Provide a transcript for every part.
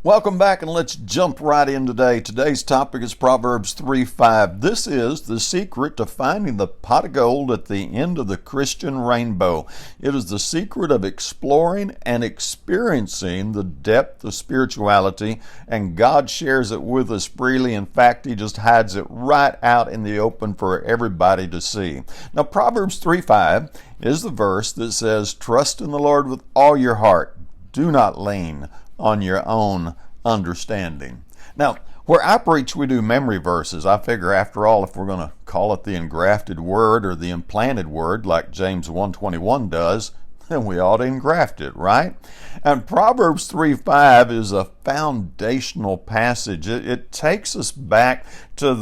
Welcome back, and let's jump right in today. Today's topic is Proverbs 3:5. This is the secret to finding the pot of gold at the end of the Christian rainbow. It is the secret of exploring and experiencing the depth of spirituality, and God shares it with us freely. In fact, He just hides it right out in the open for everybody to see. Now, Proverbs 3:5 is the verse that says, "Trust in the Lord with all your heart. Do not lean on your own understanding." Now, where I preach, we do memory verses. I figure, after all, if we're going to call it the engrafted word or the implanted word, like James 1:21 does, then we ought to engraft it, right? And Proverbs 3:5 is a foundational passage. It takes us back to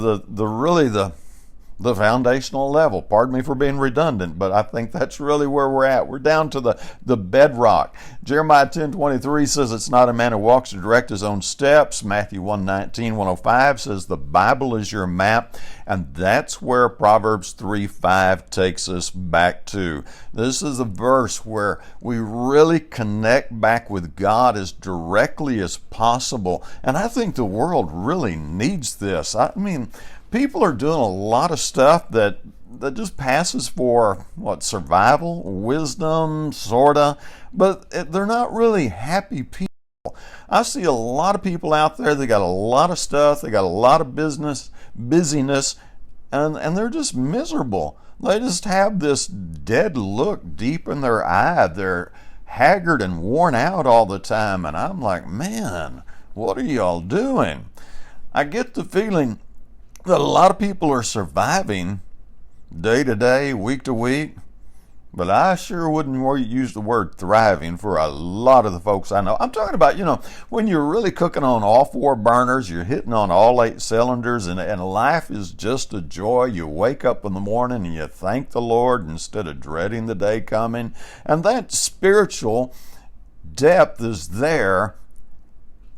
the foundational level. Pardon me for being redundant, but I think that's really where we're at. We're down to the bedrock. Jeremiah 10:23 says it's not a man who walks to direct his own steps. Matthew 1:19, 105 says the Bible is your map, and that's where Proverbs 3:5 takes us back to. This is a verse where we really connect back with God as directly as possible, and I think the world really needs this. I mean, people are doing a lot of stuff that just passes for, survival, wisdom, sorta, but they're not really happy people. I see a lot of people out there, they got a lot of stuff, they got a lot of busyness, and they're just miserable. They just have this dead look deep in their eye. They're haggard and worn out all the time, and I'm like, man, what are y'all doing? I get the feeling that a lot of people are surviving day to day, week to week, but I sure wouldn't use the word thriving for a lot of the folks I know. I'm talking about, when you're really cooking on all four burners, you're hitting on all 8 cylinders, and life is just a joy. You wake up in the morning and you thank the Lord instead of dreading the day coming. And that spiritual depth is there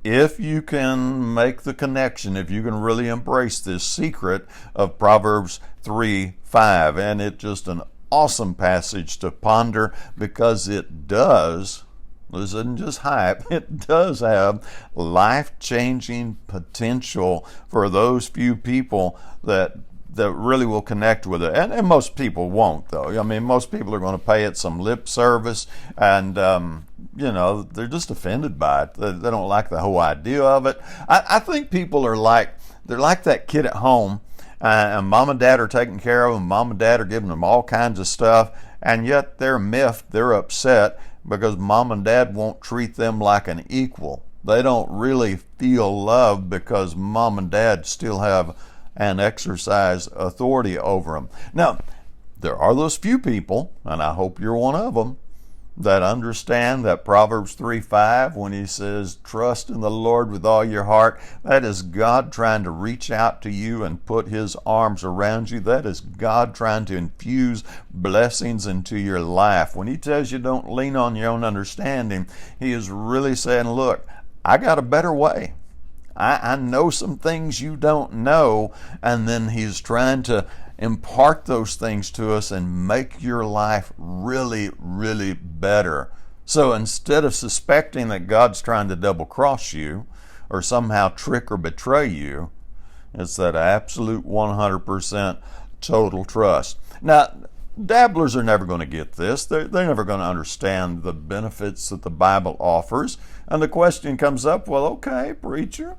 if you can make the connection, if you can really embrace this secret of Proverbs 3:5. And it's just an awesome passage to ponder, because it does, this isn't just hype, it does have life-changing potential for those few people that really will connect with it. And most people won't, though. I mean, most people are going to pay it some lip service, and they're just offended by it. They don't like the whole idea of it. I think people are they're like that kid at home, and mom and dad are taking care of them, mom and dad are giving them all kinds of stuff, and yet they're miffed, they're upset because mom and dad won't treat them like an equal. They don't really feel loved because mom and dad still have and exercise authority over them. Now, there are those few people, and I hope you're one of them, that understand that Proverbs 3:5, when he says, trust in the Lord with all your heart, that is God trying to reach out to you and put His arms around you. That is God trying to infuse blessings into your life. When He tells you don't lean on your own understanding, He is really saying, look, I got a better way. I know some things you don't know, and then He's trying to impart those things to us and make your life really, really better. So instead of suspecting that God's trying to double cross you or somehow trick or betray you, it's that absolute 100% total trust. Now, dabblers are never going to get this. They're never going to understand the benefits that the Bible offers. And the question comes up, well, okay, preacher,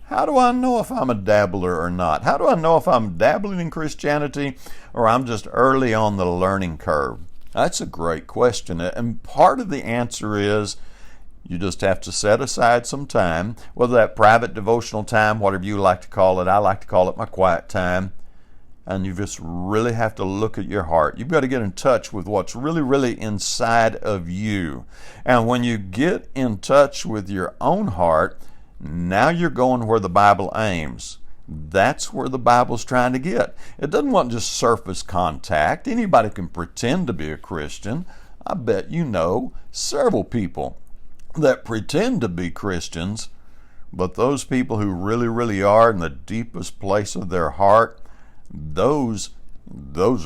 how do I know if I'm a dabbler or not? How do I know if I'm dabbling in Christianity or I'm just early on the learning curve? That's a great question. And part of the answer is you just have to set aside some time, whether that private devotional time, whatever you like to call it. I like to call it my quiet time. And you just really have to look at your heart. You've got to get in touch with what's really, really inside of you. And when you get in touch with your own heart, now you're going where the Bible aims. That's where the Bible's trying to get. It doesn't want just surface contact. Anybody can pretend to be a Christian. I bet you know several people that pretend to be Christians, but those people who really, really are in the deepest place of their heart, those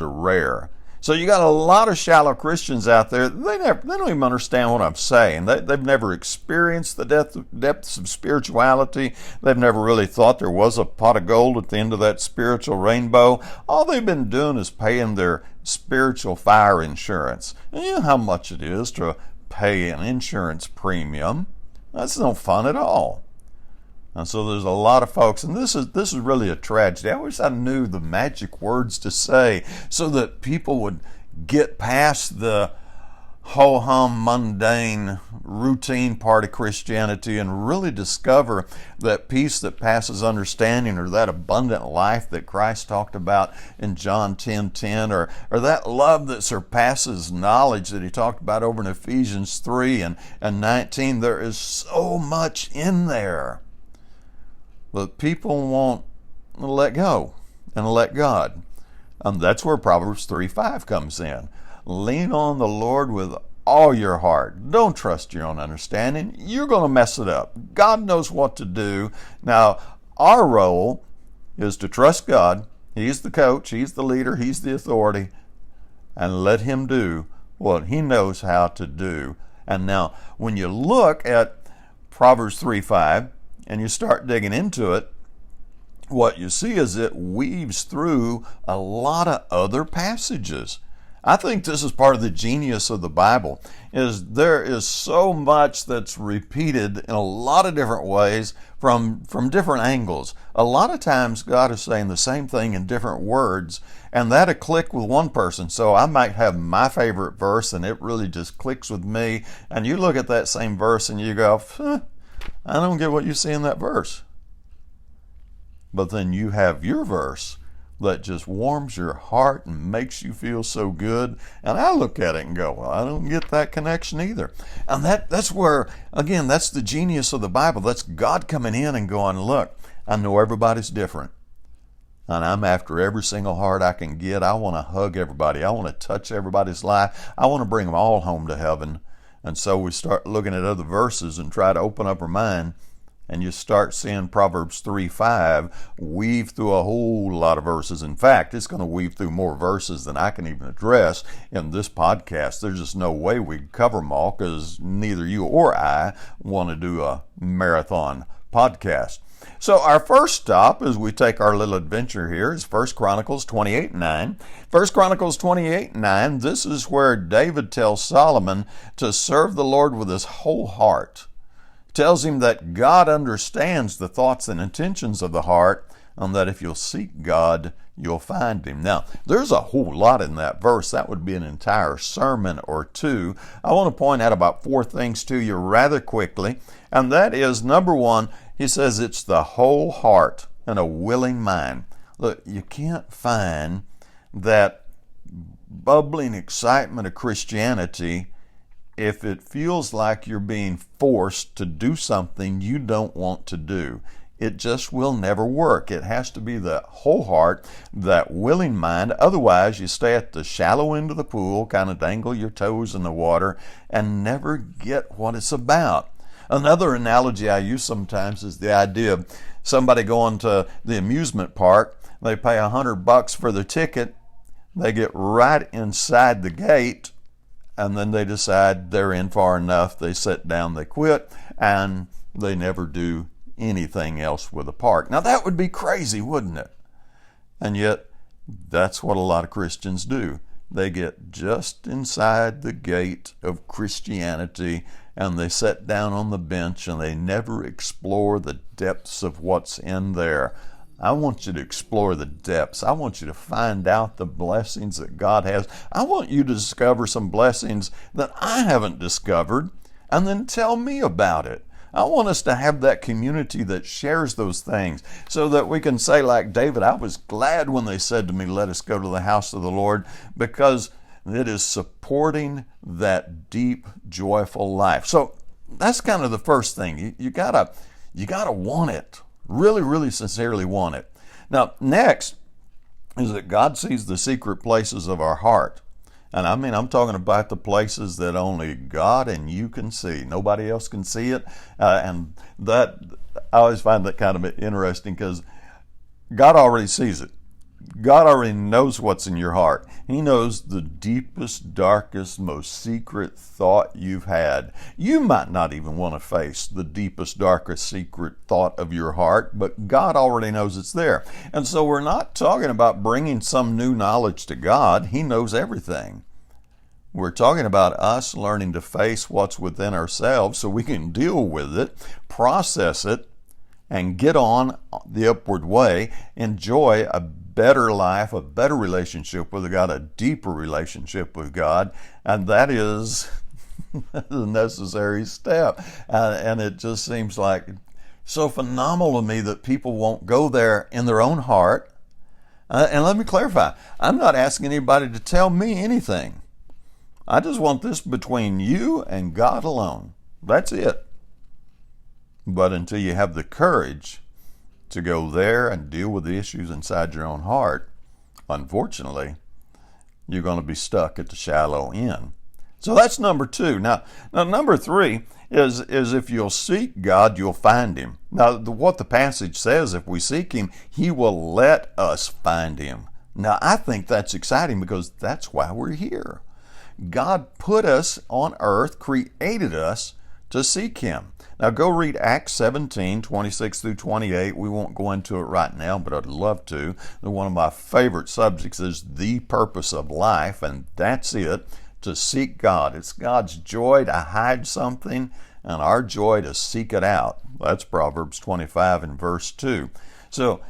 are rare. So you got a lot of shallow Christians out there. They don't even understand what I'm saying. They've never experienced the depths of spirituality. They've never really thought there was a pot of gold at the end of that spiritual rainbow. All they've been doing is paying their spiritual fire insurance. And you know how much it is to pay an insurance premium. That's no fun at all. And so there's a lot of folks, and this is really a tragedy. I wish I knew the magic words to say so that people would get past the ho-hum, mundane, routine part of Christianity and really discover that peace that passes understanding, or that abundant life that Christ talked about in John 10:10, or that love that surpasses knowledge that he talked about over in Ephesians 3 and 19. There is so much in there. But people won't let go and let God. That's where Proverbs 3:5 comes in. Lean on the Lord with all your heart. Don't trust your own understanding. You're going to mess it up. God knows what to do. Now, our role is to trust God. He's the coach. He's the leader. He's the authority. And let him do what he knows how to do. And now, when you look at Proverbs 3:5, and you start digging into it, what you see is it weaves through a lot of other passages. I think this is part of the genius of the Bible, is there is so much that's repeated in a lot of different ways from different angles. A lot of times God is saying the same thing in different words, and that'll click with one person. So I might have my favorite verse and it really just clicks with me, and you look at that same verse and you go, I don't get what you see in that verse. But then you have your verse that just warms your heart and makes you feel so good. And I look at it and go, well, I don't get that connection either. And that's where, again, that's the genius of the Bible. That's God coming in and going, look, I know everybody's different. And I'm after every single heart I can get. I want to hug everybody. I want to touch everybody's life. I want to bring them all home to heaven. And so we start looking at other verses and try to open up our mind, and you start seeing Proverbs 3:5 weave through a whole lot of verses. In fact, it's going to weave through more verses than I can even address in this podcast. There's just no way we can cover them all, because neither you or I want to do a marathon podcast. So our first stop as we take our little adventure here is 1 Chronicles 28:9. 1 Chronicles 28:9, this is where David tells Solomon to serve the Lord with his whole heart. Tells him that God understands the thoughts and intentions of the heart, and that if you'll seek God, you'll find him. Now, there's a whole lot in that verse. That would be an entire sermon or two. I want to point out about 4 things to you rather quickly, and that is, number 1, he says it's the whole heart and a willing mind. Look, you can't find that bubbling excitement of Christianity if it feels like you're being forced to do something you don't want to do. It just will never work. It has to be the whole heart, that willing mind. Otherwise, you stay at the shallow end of the pool, kind of dangle your toes in the water, and never get what it's about. Another analogy I use sometimes is the idea of somebody going to the amusement park. They pay $100 for their ticket. They get right inside the gate, and then they decide they're in far enough. They sit down, they quit, and they never do anything else with the park. Now that would be crazy, wouldn't it? And yet, that's what a lot of Christians do. They get just inside the gate of Christianity, and they sit down on the bench, and they never explore the depths of what's in there. I want you to explore the depths. I want you to find out the blessings that God has. I want you to discover some blessings that I haven't discovered, and then tell me about it. I want us to have that community that shares those things, so that we can say like David, I was glad when they said to me, let us go to the house of the Lord, because it is supporting that deep, joyful life. So that's kind of the first thing. You gotta want it. Really, really sincerely want it. Now, next is that God sees the secret places of our heart. And I mean, I'm talking about the places that only God and you can see. Nobody else can see it. And that, I always find that kind of interesting, because God already sees it. God already knows what's in your heart. He knows the deepest, darkest, most secret thought you've had. You might not even want to face the deepest, darkest, secret thought of your heart, but God already knows it's there. And so we're not talking about bringing some new knowledge to God. He knows everything. We're talking about us learning to face what's within ourselves so we can deal with it, process it, and get on the upward way, enjoy a better life, a better relationship with God, a deeper relationship with God, and that is the necessary step. And it just seems like so phenomenal to me that people won't go there in their own heart. And let me clarify, I'm not asking anybody to tell me anything. I just want this between you and God alone. That's it. But until you have the courage to go there and deal with the issues inside your own heart, unfortunately, you're going to be stuck at the shallow end. So that's number two. Now number three is if you'll seek God, you'll find Him. Now, what the passage says, if we seek Him, He will let us find Him. Now, I think that's exciting because that's why we're here. God put us on earth, created us to seek Him. Now go read Acts 17, 26 through 28. We won't go into it right now, but I'd love to. One of my favorite subjects is the purpose of life, and that's it, to seek God. It's God's joy to hide something and our joy to seek it out. That's Proverbs 25 and verse 2. So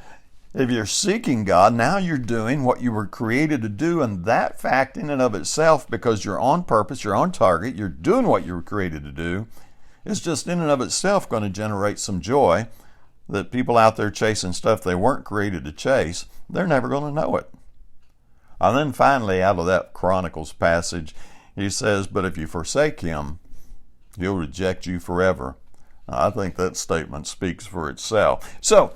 if you're seeking God, now you're doing what you were created to do, and that fact in and of itself, because you're on purpose, you're on target, you're doing what you were created to do, is just in and of itself going to generate some joy that people out there chasing stuff they weren't created to chase, they're never going to know it. And then finally, out of that Chronicles passage, he says, but if you forsake Him, He'll reject you forever. Now, I think that statement speaks for itself. So,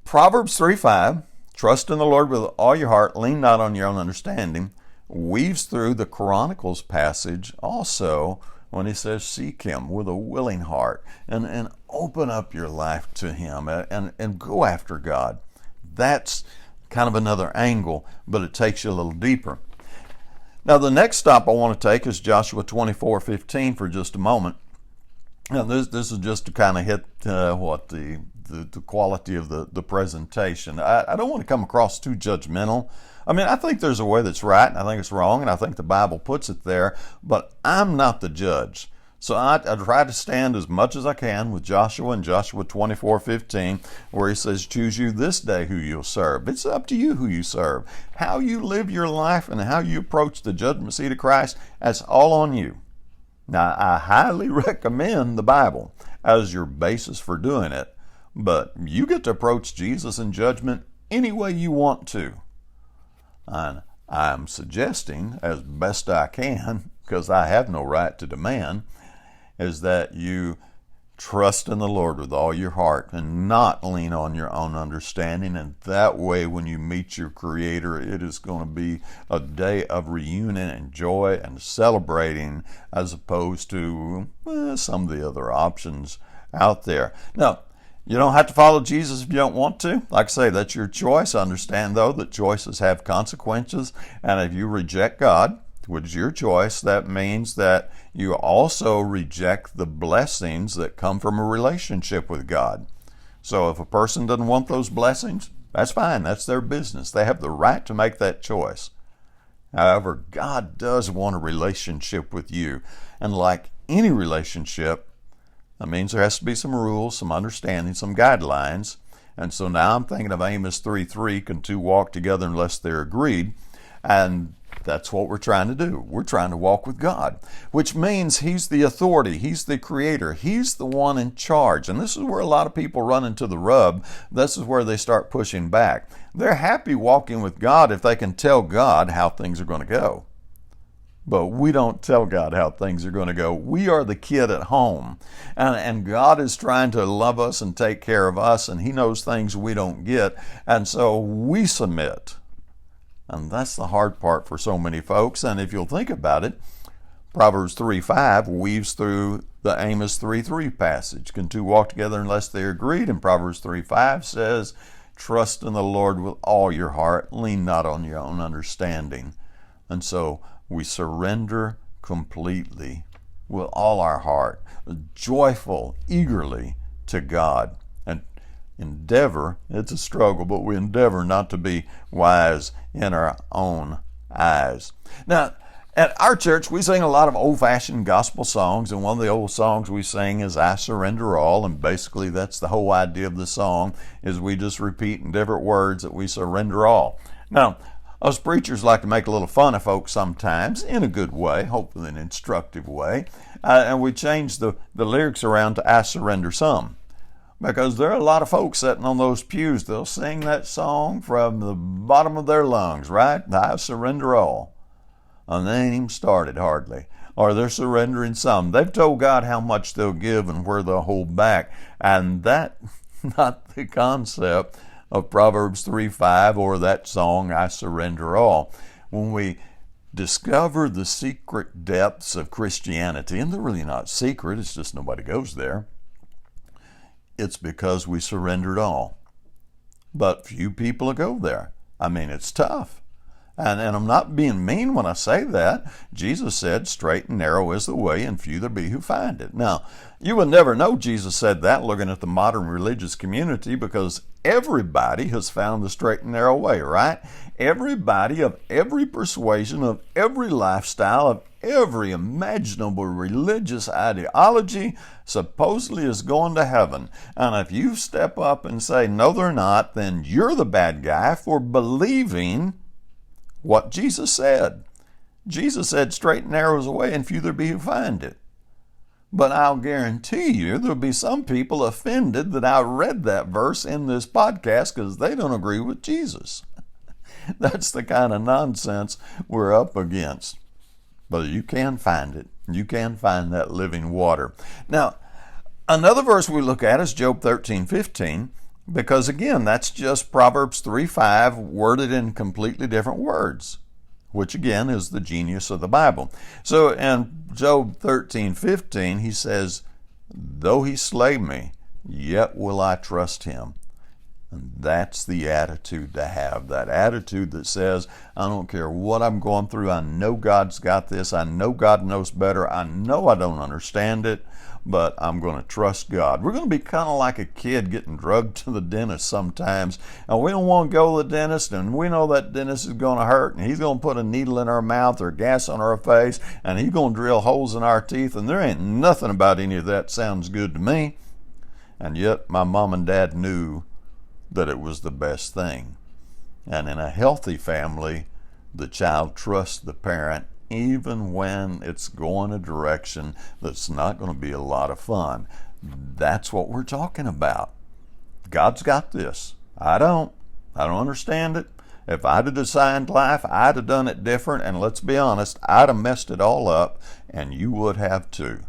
Proverbs 3:5, trust in the Lord with all your heart, lean not on your own understanding, weaves through the Chronicles passage also when he says seek Him with a willing heart and open up your life to Him and go after God. That's kind of another angle, but it takes you a little deeper. Now the next stop I want to take is Joshua 24:15 for just a moment. Now this is just to kind of hit the quality of the presentation. I don't want to come across too judgmental. I mean, I think there's a way that's right, and I think it's wrong, and I think the Bible puts it there, but I'm not the judge. So I try to stand as much as I can with Joshua in Joshua 24:15, where he says, choose you this day who you'll serve. It's up to you who you serve. How you live your life and how you approach the judgment seat of Christ, that's all on you. Now, I highly recommend the Bible as your basis for doing it, but you get to approach Jesus in judgment any way you want to. And I'm suggesting, as best I can, because I have no right to demand, is that you trust in the Lord with all your heart and not lean on your own understanding. And that way, when you meet your Creator, it is going to be a day of reunion and joy and celebrating, as opposed to some of the other options out there. Now, you don't have to follow Jesus if you don't want to. Like I say, that's your choice. Understand, though, that choices have consequences. And if you reject God, which is your choice, that means that you also reject the blessings that come from a relationship with God. So if a person doesn't want those blessings, that's fine. That's their business. They have the right to make that choice. However, God does want a relationship with you. And like any relationship, that means there has to be some rules, some understanding, some guidelines. And so now I'm thinking of Amos 3:3, can two walk together unless they're agreed? And that's what we're trying to do. We're trying to walk with God, which means He's the authority. He's the Creator. He's the one in charge. And this is where a lot of people run into the rub. This is where they start pushing back. They're happy walking with God if they can tell God how things are going to go. But we don't tell God how things are going to go. We are the kid at home. And God is trying to love us and take care of us, and He knows things we don't get. And so we submit. And that's the hard part for so many folks. And if you'll think about it, Proverbs 3:5 weaves through the Amos 3:3 passage. Can two walk together unless they're agreed? And Proverbs 3:5 says, Trust in the Lord with all your heart. Lean not on your own understanding. And so we surrender completely with all our heart, joyful, eagerly to God. And endeavor, it's a struggle, but we endeavor not to be wise in our own eyes. Now, at our church, we sing a lot of old-fashioned gospel songs, and one of the old songs we sing is I Surrender All, and basically that's the whole idea of the song, is we just repeat in different words that we surrender all. Now, us preachers like to make a little fun of folks sometimes, in a good way, hopefully an instructive way, and we change the lyrics around to I Surrender Some. Because there are a lot of folks sitting on those pews, they'll sing that song from the bottom of their lungs, right? I surrender all. And they ain't even started hardly. Or they're surrendering some. They've told God how much they'll give and where they'll hold back. And that's not the concept of Proverbs 3:5 or that song, I Surrender All. When we discover the secret depths of Christianity, and they're really not secret, it's just nobody goes there, it's because we surrendered all. But few people go there. I mean, it's tough. And I'm not being mean when I say that. Jesus said, straight and narrow is the way, and few there be who find it. Now, you would never know Jesus said that looking at the modern religious community, because everybody has found the straight and narrow way, right? Everybody of every persuasion, of every lifestyle, of every imaginable religious ideology supposedly is going to heaven. And if you step up and say, no, they're not, then you're the bad guy for believing what Jesus said. Jesus said, straight and narrow is the way, and few there be who find it. But I'll guarantee you there'll be some people offended that I read that verse in this podcast because they don't agree with Jesus. That's the kind of nonsense we're up against. But you can find it. You can find that living water. Now, another verse we look at is Job 13:15. Because again, that's just Proverbs 3:5 worded in completely different words, which again is the genius of the Bible. So in Job 13:15, he says, though he slay me, yet will I trust him. And that's the attitude to have, that attitude that says, I don't care what I'm going through, I know God's got this, I know God knows better, I know I don't understand it, but I'm going to trust God. We're going to be kind of like a kid getting drugged to the dentist sometimes, and we don't want to go to the dentist, and we know that dentist is going to hurt, and he's going to put a needle in our mouth or gas on our face, and he's going to drill holes in our teeth, and there ain't nothing about any of that sounds good to me. And yet my mom and dad knew that it was the best thing. And in a healthy family, the child trusts the parent even when it's going a direction that's not going to be a lot of fun. That's what we're talking about. God's got this. I don't understand it. If I'd have designed life, I'd have done it different, and let's be honest, I'd have messed it all up, and you would have too.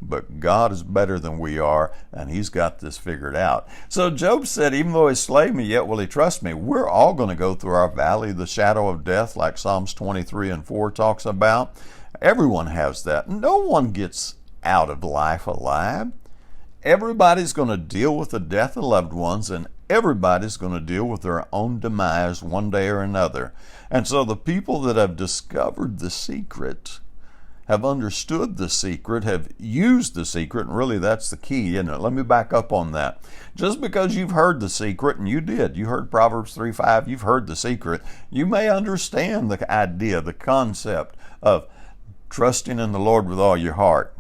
But God is better than we are, and he's got this figured out. So Job said, even though he slay me, yet will he trust me. We're all going to go through our valley of the shadow of death, like Psalms 23:4 talks about. Everyone has that. No one gets out of life alive. Everybody's going to deal with the death of loved ones, and everybody's going to deal with their own demise one day or another. And so the people that have discovered the secret, have understood the secret, have used the secret, and really that's the key, isn't it? Let me back up on that. Just because you've heard the secret, and you heard Proverbs 3:5, you've heard the secret, you may understand the idea, the concept of trusting in the Lord with all your heart.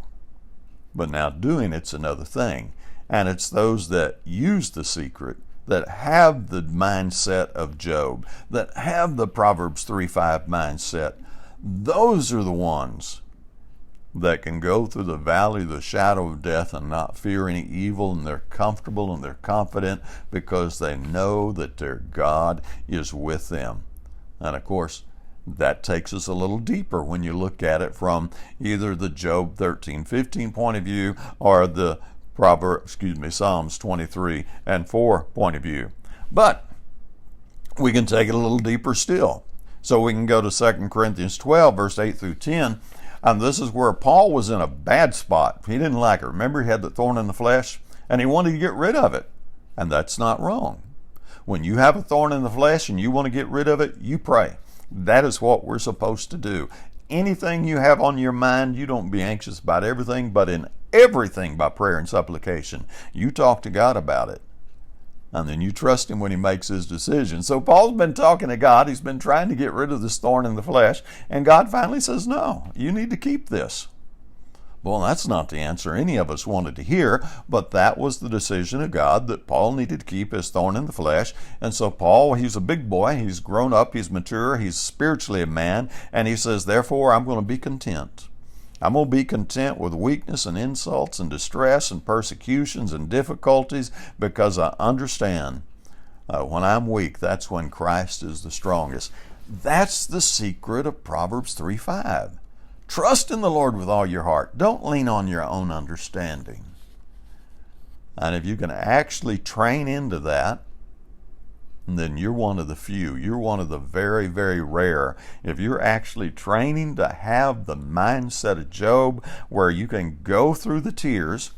But now doing it's another thing. And it's those that use the secret, that have the mindset of Job, that have the Proverbs 3:5 mindset, those are the ones that can go through the valley of the shadow of death and not fear any evil, and they're comfortable and they're confident because they know that their God is with them. And of course, that takes us a little deeper when you look at it from either the Job 13:15 point of view or the Psalms 23:4 point of view. But we can take it a little deeper still. So we can go to 2 Corinthians 12, verse 8 through 10. And this is where Paul was in a bad spot. He didn't like it. Remember, he had the thorn in the flesh, and he wanted to get rid of it. And that's not wrong. When you have a thorn in the flesh and you want to get rid of it, you pray. That is what we're supposed to do. Anything you have on your mind, you don't be anxious about everything, but in everything by prayer and supplication, you talk to God about it. And then you trust Him when He makes His decision. So Paul's been talking to God. He's been trying to get rid of this thorn in the flesh. And God finally says, no, you need to keep this. Well, that's not the answer any of us wanted to hear, but that was the decision of God, that Paul needed to keep his thorn in the flesh. And so Paul, he's a big boy, he's grown up, he's mature, he's spiritually a man, and he says, therefore, I'm going to be content. I'm going to be content with weakness and insults and distress and persecutions and difficulties, because I understand when I'm weak, that's when Christ is the strongest. That's the secret of Proverbs 3:5. Trust in the Lord with all your heart. Don't lean on your own understanding. And if you can actually train into that, then you're one of the few. You're one of the very, very rare. If you're actually training to have the mindset of Job, where you can go through the tears,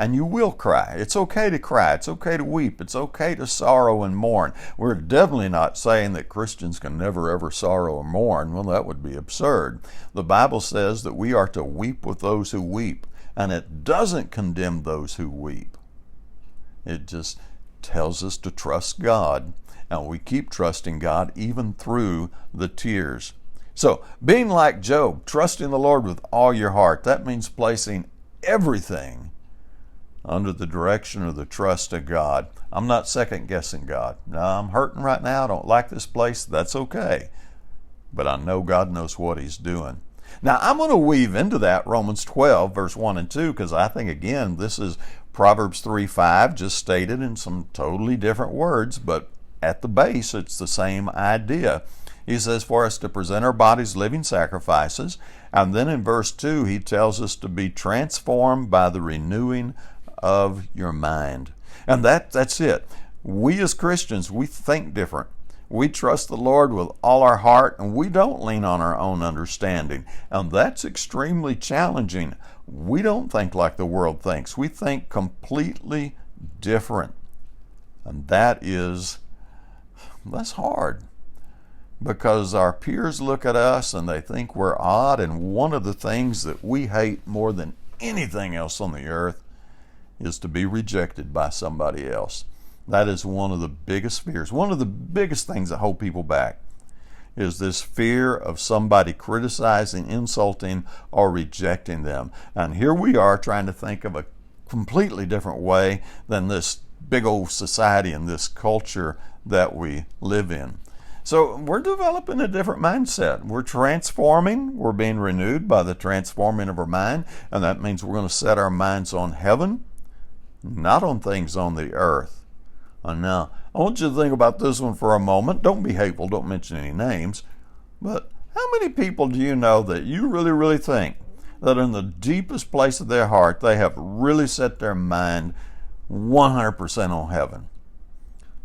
and you will cry. It's okay to cry. It's okay to weep. It's okay to sorrow and mourn. We're definitely not saying that Christians can never ever sorrow or mourn. Well, that would be absurd. The Bible says that we are to weep with those who weep, and it doesn't condemn those who weep. It just tells us to trust God, and we keep trusting God even through the tears. So, being like Job, trusting the Lord with all your heart, that means placing everything under the direction of the trust of God. I'm not second-guessing God. No, I'm hurting right now. I don't like this place. That's okay. But I know God knows what He's doing. Now, I'm going to weave into that Romans 12, verse 1 and 2, because I think, again, this is Proverbs 3:5, just stated in some totally different words, but at the base, it's the same idea. He says for us to present our bodies living sacrifices, and then in verse 2, he tells us to be transformed by the renewing of your mind. And that's it. We as Christians, we think different. We trust the Lord with all our heart, and we don't lean on our own understanding. And that's extremely challenging. We don't think like the world thinks. We think completely different. And that's hard, because our peers look at us and they think we're odd. And one of the things that we hate more than anything else on the earth is to be rejected by somebody else. That is one of the biggest fears. One of the biggest things that hold people back is this fear of somebody criticizing, insulting, or rejecting them. And here we are trying to think of a completely different way than this big old society and this culture that we live in. So we're developing a different mindset. We're transforming. We're being renewed by the transforming of our mind. And that means we're going to set our minds on heaven, not on things on the earth. And now, I want you to think about this one for a moment. Don't be hateful. Don't mention any names. But how many people do you know that you really, really think that in the deepest place of their heart, they have really set their mind 100% on heaven?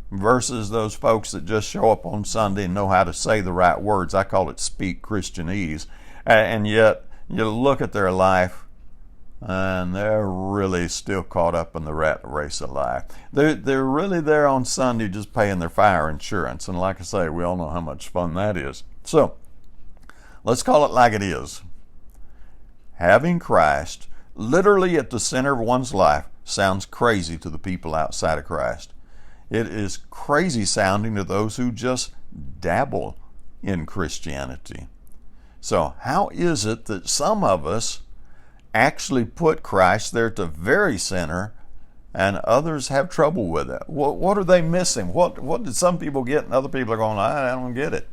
Versus those folks that just show up on Sunday and know how to say the right words. I call it speak Christianese. And yet, you look at their life, and they're really still caught up in the rat race of life. They're really there on Sunday just paying their fire insurance. And like I say, we all know how much fun that is. So, let's call it like it is. Having Christ literally at the center of one's life sounds crazy to the people outside of Christ. It is crazy sounding to those who just dabble in Christianity. So, how is it that some of us actually put Christ there at the very center, and others have trouble with it? What are they missing? What did some people get and other people are going, I don't get it?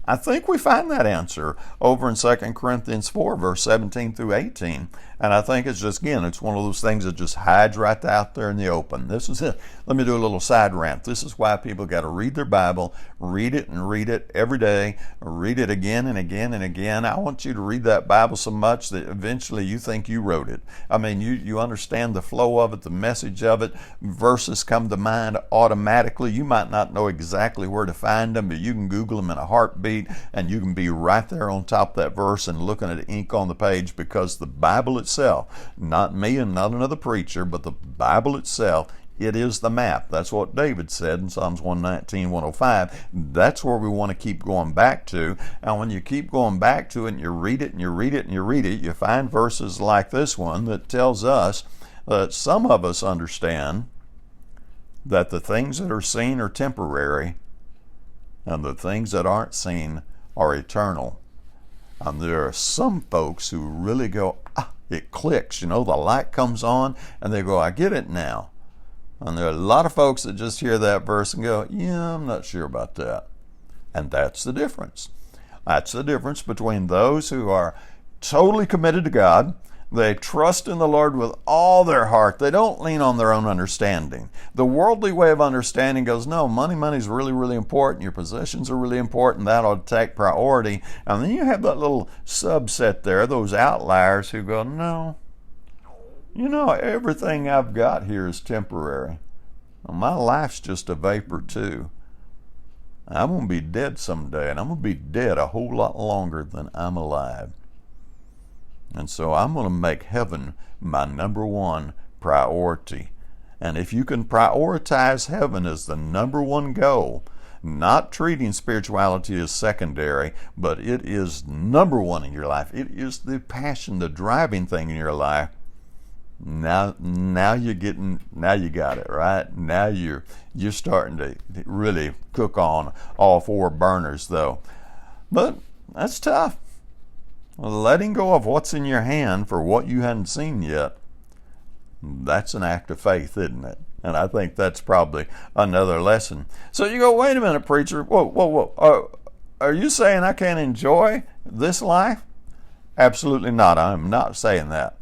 I think we find that answer over in 2 Corinthians 4, verse 17 through 18. And I think it's just, again, it's one of those things that just hides right out there in the open. This is it. Let me do a little side rant. This is why people got to read their Bible, read it and read it every day, read it again and again and again. I want you to read that Bible so much that eventually you think you wrote it. I mean, you understand the flow of it, the message of it. Verses come to mind automatically. You might not know exactly where to find them, but you can Google them in a heartbeat, and you can be right there on top of that verse and looking at ink on the page, because the Bible itself, not me and not another preacher, but the Bible itself It is the map. That's what David said in Psalms 119, 105. That's where we want to keep going back to. And when you keep going back to it and you read it and you read it and you read it, you find verses like this one that tells us that some of us understand that the things that are seen are temporary and the things that aren't seen are eternal. And there are some folks who really go, it clicks, the light comes on and they go, I get it now. And there are a lot of folks that just hear that verse and go, yeah, I'm not sure about that. And that's the difference. That's the difference between those who are totally committed to God. They trust in the Lord with all their heart. They don't lean on their own understanding. The worldly way of understanding goes, no, money's really, really important. Your possessions are really important. That ought to take priority. And then you have that little subset there, those outliers who go, no, everything I've got here is temporary. Well, my life's just a vapor too. I'm going to be dead someday, and I'm going to be dead a whole lot longer than I'm alive. And so I'm going to make heaven my number one priority. And if you can prioritize heaven as the number one goal, not treating spirituality as secondary, but it is number one in your life. It is the passion, the driving thing in your life. Now you got it, right? Now you're starting to really cook on all four burners though. But that's tough. Letting go of what's in your hand for what you hadn't seen yet, that's an act of faith, isn't it? And I think that's probably another lesson. So you go, wait a minute, preacher. Whoa. Are you saying I can't enjoy this life? Absolutely not. I'm not saying that.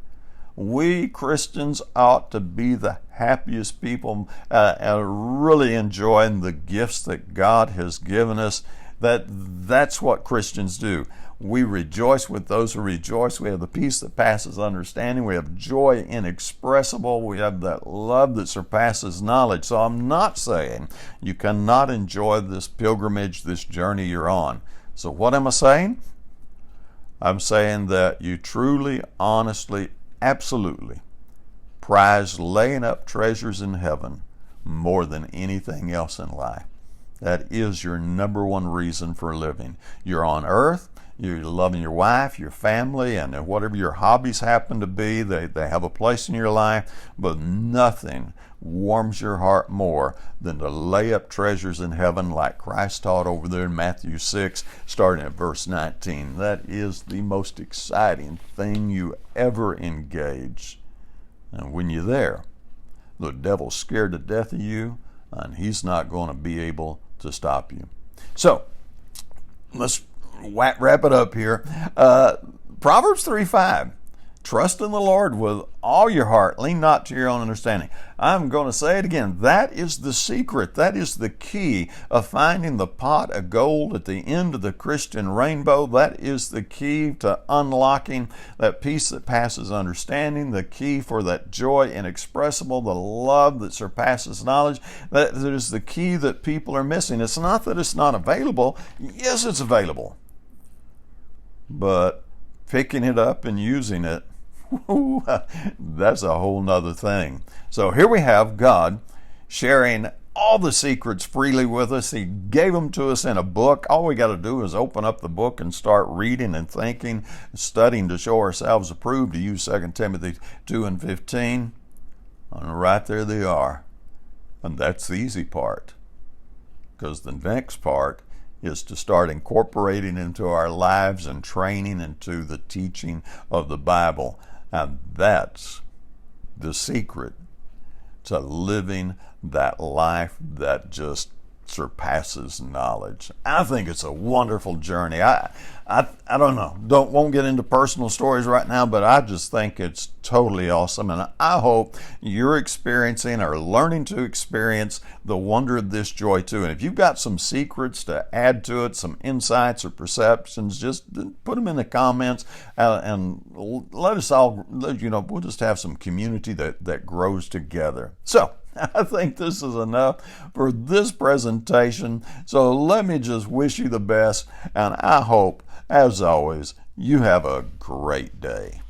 We Christians ought to be the happiest people, really enjoying the gifts that God has given us. That's what Christians do. We rejoice with those who rejoice. We have the peace that passes understanding. We have joy inexpressible. We have that love that surpasses knowledge. So I'm not saying you cannot enjoy this pilgrimage, this journey you're on. So what am I saying? I'm saying that you truly, honestly, absolutely prize laying up treasures in heaven more than anything else in life. That is your number one reason for living. You're on earth. You're loving your wife, your family, and whatever your hobbies happen to be, they have a place in your life, but nothing warms your heart more than to lay up treasures in heaven like Christ taught over there in Matthew 6, starting at verse 19. That is the most exciting thing you ever engage. And when you're there, the devil's scared to death of you, and he's not going to be able to stop you. So, let's wrap it up here. Proverbs 3:5. Trust in the Lord with all your heart. Lean not to your own understanding. I'm going to say it again. That is the secret. That is the key of finding the pot of gold at the end of the Christian rainbow. That is the key to unlocking that peace that passes understanding, the key for that joy inexpressible, the love that surpasses knowledge. That is the key that people are missing. It's not that it's not available. Yes, it's available. But picking it up and using it, that's a whole nother thing. So here we have God sharing all the secrets freely with us. He gave them to us in a book. All we got to do is open up the book and start reading and thinking, studying to show ourselves approved, to use 2 Timothy 2:15. And right there they are. And that's the easy part. Because the next part is to start incorporating into our lives and training into the teaching of the Bible. And that's the secret to living that life that just surpasses knowledge. I think it's a wonderful journey. I don't know. Won't get into personal stories right now, but I just think it's totally awesome. And I hope you're experiencing or learning to experience the wonder of this joy too. And if you've got some secrets to add to it, some insights or perceptions, just put them in the comments and let us all, we'll just have some community that grows together. So, I think this is enough for this presentation. So let me just wish you the best, and I hope, as always, you have a great day.